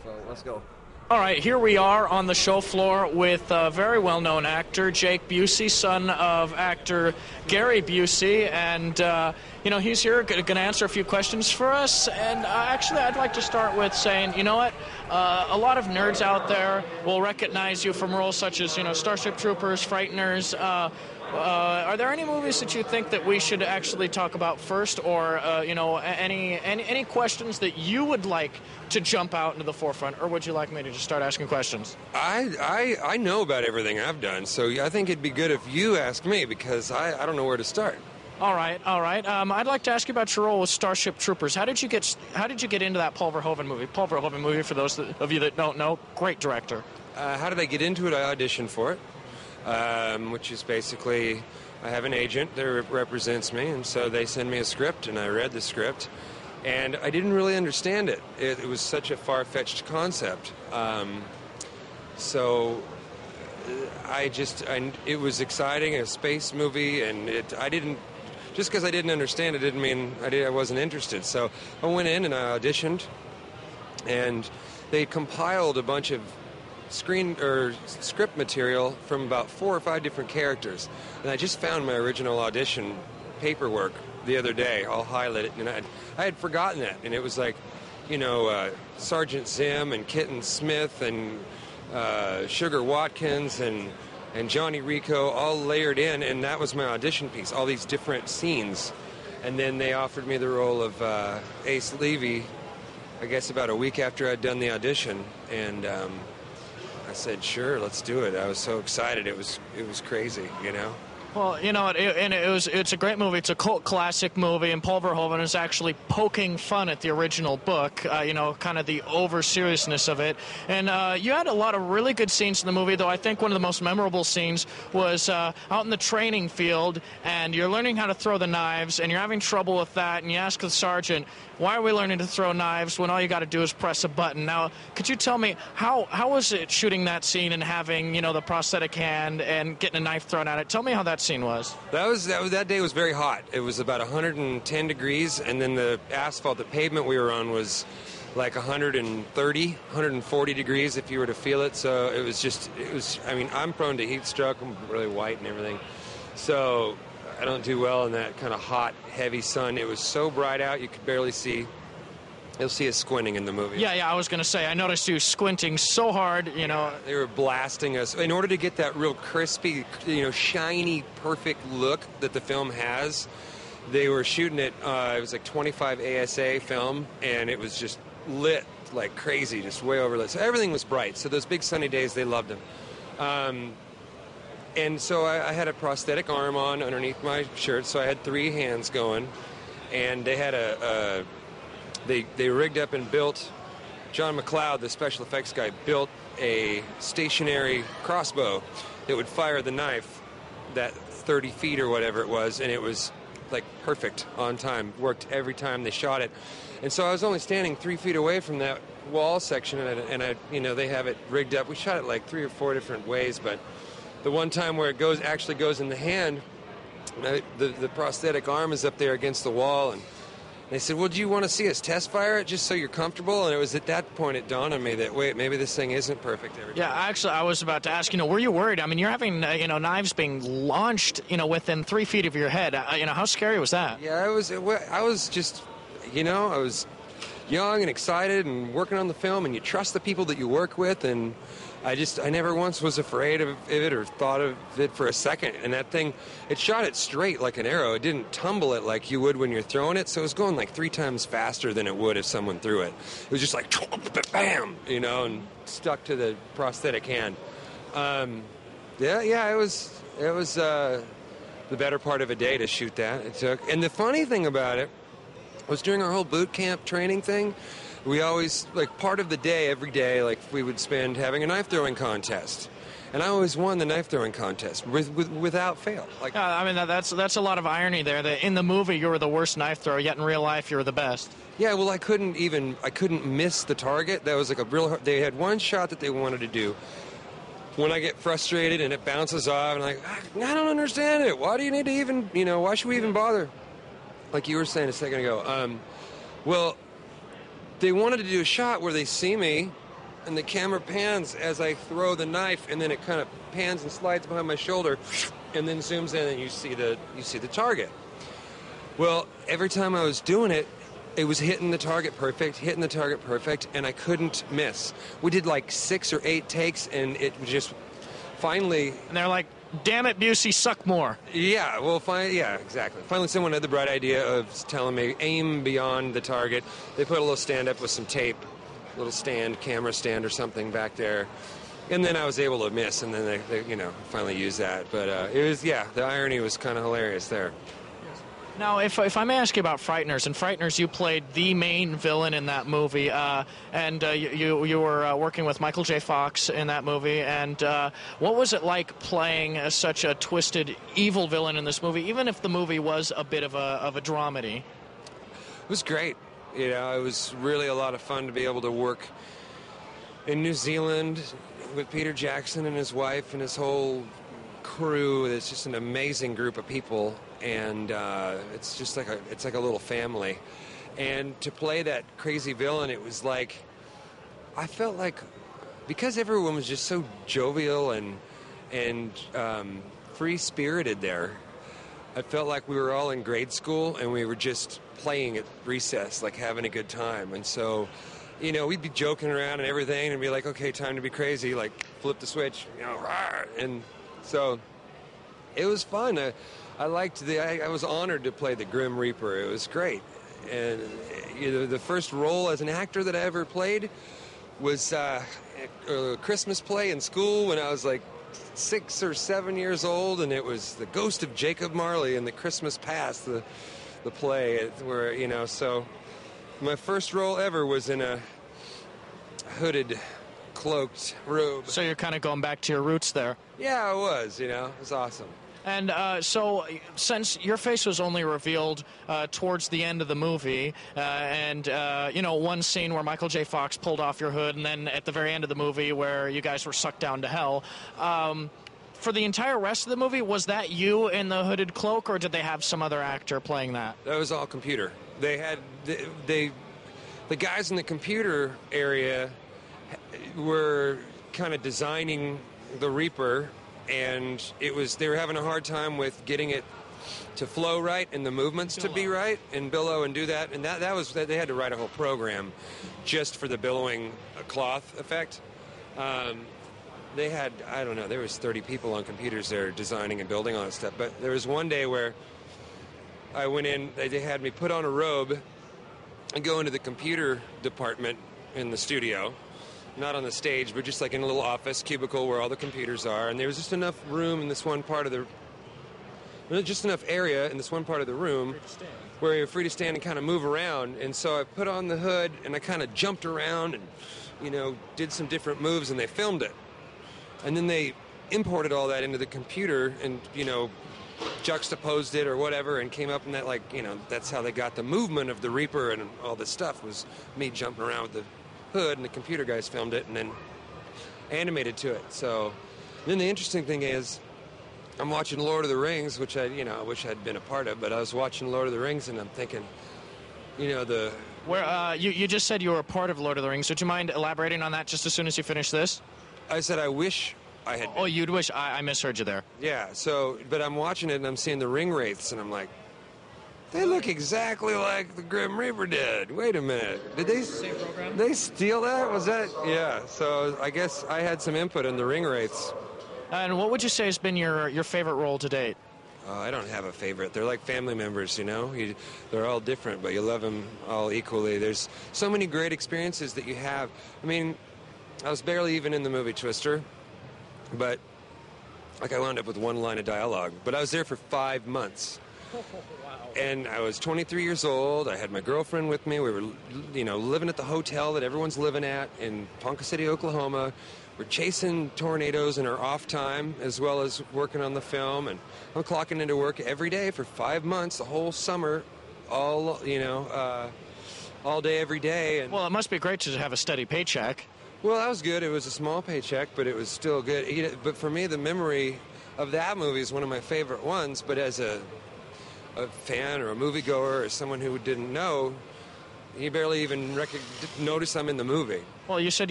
So let's go. All right, here we are on the show floor with a very well-known actor, Jake Buesy, son of actor Gary Buesy, and he's here going to answer a few questions for us. And actually, I'd like to start with saying, you know what, a lot of nerds out there will recognize you from roles such as, Starship Troopers, Frighteners. Are there any movies that you think that we should actually talk about first, or any questions that you would like to jump out into the forefront, or would you like me to just start asking questions? I know about everything I've done, so I think it'd be good if you ask me, because I don't know where to start. All right. I'd like to ask you about your role with Starship Troopers. How did you get into that Paul Verhoeven movie? Paul Verhoeven movie, for those of you that don't know, great director. How did I get into it? I auditioned for it. Which is basically, I have an agent that represents me, and so they send me a script, and I read the script, and I didn't really understand it. It was such a far-fetched concept. So it was exciting, a space movie, and just because I didn't understand it didn't mean I wasn't interested. So I went in and I auditioned, and they compiled a bunch of script material from about 4 or 5 different characters, and I just found my original audition paperwork the other day, all highlighted, and I had forgotten that, and it was like, Sergeant Zim and Kitten Smith and Sugar Watkins and Johnny Rico all layered in, and that was my audition piece, all these different scenes. And then they offered me the role of Ace Levy, I guess about a week after I'd done the audition, and I said, sure, let's do it. I was so excited. It was crazy, Well, it's a great movie. It's a cult classic movie, and Paul Verhoeven is actually poking fun at the original book, kind of the over-seriousness of it. And you had a lot of really good scenes in the movie, though I think one of the most memorable scenes was out in the training field, and you're learning how to throw the knives, and you're having trouble with that, and you ask the sergeant, why are we learning to throw knives when all you got to do is press a button? Now, could you tell me, how was it shooting that scene and having, the prosthetic hand and getting a knife thrown at it? Tell me how that scene was. That day was very hot. It was about 110 degrees, and then the asphalt, the pavement we were on was like 130, 140 degrees if you were to feel it. So it was, I'm prone to heat stroke. I'm really white and everything. So I don't do well in that kind of hot, heavy sun. It was so bright out you could barely see. You'll see us squinting in the movie. Yeah, I was going to say, I noticed you squinting so hard, They were blasting us. In order to get that real crispy, shiny, perfect look that the film has, they were shooting it, it was like 25 ASA film, and it was just lit like crazy, just way overlit. So everything was bright. So those big sunny days, they loved them. And so I had a prosthetic arm on underneath my shirt, so I had 3 hands going, and they had They rigged up and built, John McLeod, the special effects guy, built a stationary crossbow that would fire the knife that 30 feet or whatever it was, and it was like perfect on time, worked every time they shot it. And so I was only standing 3 feet away from that wall section, and I they have it rigged up. We shot it like 3 or 4 different ways, but the one time where it actually goes in the hand, the prosthetic arm is up there against the wall, and they said, well, do you want to see us test fire it just so you're comfortable? And it was at that point it dawned on me that, wait, maybe this thing isn't perfect every time. Yeah, actually, I was about to ask, were you worried? I mean, you're having, knives being launched, within 3 feet of your head. How scary was that? Yeah, I was just, I was young and excited and working on the film, and you trust the people that you work with, and I never once was afraid of it or thought of it for a second. And that thing, it shot it straight like an arrow. It didn't tumble it like you would when you're throwing it. So it was going like 3 times faster than it would if someone threw it. It was just like, bam, and stuck to the prosthetic hand. It was the better part of a day to shoot that. It took. And the funny thing about it was during our whole boot camp training thing, we always, part of the day, every day, we would spend having a knife-throwing contest. And I always won the knife-throwing contest without fail. That's a lot of irony there, that in the movie you were the worst knife thrower, yet in real life you were the best. Yeah, well, I couldn't miss the target. That was they had one shot that they wanted to do. When I get frustrated and it bounces off, and I don't understand it. Why do you need to even, why should we even bother? Like you were saying a second ago. They wanted to do a shot where they see me and the camera pans as I throw the knife, and then it kind of pans and slides behind my shoulder, and then zooms in, and you see the target. Well, every time I was doing it, it was hitting the target perfect, and I couldn't miss. We did like 6 or 8 takes, and it just finally... And they're like, damn it, Buesy, suck more. Yeah, well, yeah, exactly. Finally, someone had the bright idea of telling me, aim beyond the target. They put a little stand up with some tape, a little stand, camera stand or something back there. And then I was able to miss, and then they finally used that. But it was, yeah, the irony was kind of hilarious there. Now, if I may ask you about Frighteners, in Frighteners you played the main villain in that movie, and you were working with Michael J. Fox in that movie, and what was it like playing such a twisted, evil villain in this movie, even if the movie was a bit of a dramedy? It was great. It was really a lot of fun to be able to work in New Zealand with Peter Jackson and his wife and his whole crew. It's just an amazing group of people, and it's just like a little family. And to play that crazy villain, it was like, I felt like, because everyone was just so jovial and free-spirited there, I felt like we were all in grade school and we were just playing at recess, like having a good time. And so, we'd be joking around and everything and be like, okay, time to be crazy, like flip the switch, rawr. And so it was fun. I liked I was honored to play the Grim Reaper. It was great. And the first role as an actor that I ever played was a Christmas play in school when I was like 6 or 7 years old, and it was the Ghost of Jacob Marley in the Christmas Past, the play, where, so my first role ever was in a hooded, cloaked robe. So you're kind of going back to your roots there. Yeah, I was, it was awesome. And so since your face was only revealed towards the end of the movie, and, one scene where Michael J. Fox pulled off your hood, and then at the very end of the movie where you guys were sucked down to hell, for the entire rest of the movie, was that you in the hooded cloak, or did they have some other actor playing that? That was all computer. They had, the guys in the computer area were kind of designing the Reaper, and they were having a hard time with getting it to flow right and the movements to be right and billow and do that. And that was they had to write a whole program just for the billowing cloth effect. They had, I don't know, there was 30 people on computers there designing and building all that stuff. But there was one day where I went in, they had me put on a robe and go into the computer department in the studio. Not on the stage, but just like in a little office cubicle where all the computers are. And there was just enough room in this one part of just enough area in this one part of the room where you're free to stand and kind of move around. And so I put on the hood and I kind of jumped around and, did some different moves, and they filmed it. And then they imported all that into the computer and, juxtaposed it or whatever and came up in that, that's how they got the movement of the Reaper and all this stuff, was me jumping around with the hood, and the computer guys filmed it and then animated to it. So then the interesting thing is, I'm watching Lord of the Rings, which I wish I'd been a part of, but I was watching Lord of the Rings and I'm thinking, where you just said you were a part of Lord of the Rings. Would you mind elaborating on that just as soon as you finish this? I said I wish I had been. Oh, you'd wish. I misheard you there. Yeah, but I'm watching it and I'm seeing the ring wraiths and I'm like, they look exactly like the Grim Reaper did. Wait a minute. Did Same program? they steal that? Was that? Yeah. So I guess I had some input in the ring wraiths. And what would you say has been your favorite role to date? I don't have a favorite. They're like family members, they're all different, but you love them all equally. There's so many great experiences that you have. I mean, I was barely even in the movie Twister, but I wound up with one line of dialogue. But I was there for 5 months. Wow. And I was 23 years old. I had my girlfriend with me. We were, living at the hotel that everyone's living at in Ponca City, Oklahoma. We're chasing tornadoes in our off time, as well as working on the film. And I'm clocking into work every day for 5 months, the whole summer, all day, every day. And well, it must be great to have a steady paycheck. Well, that was good. It was a small paycheck, but it was still good. But for me, the memory of that movie is one of my favorite ones. But as a fan or a moviegoer or someone who didn't know, you barely even notice I'm in the movie. Well, you said you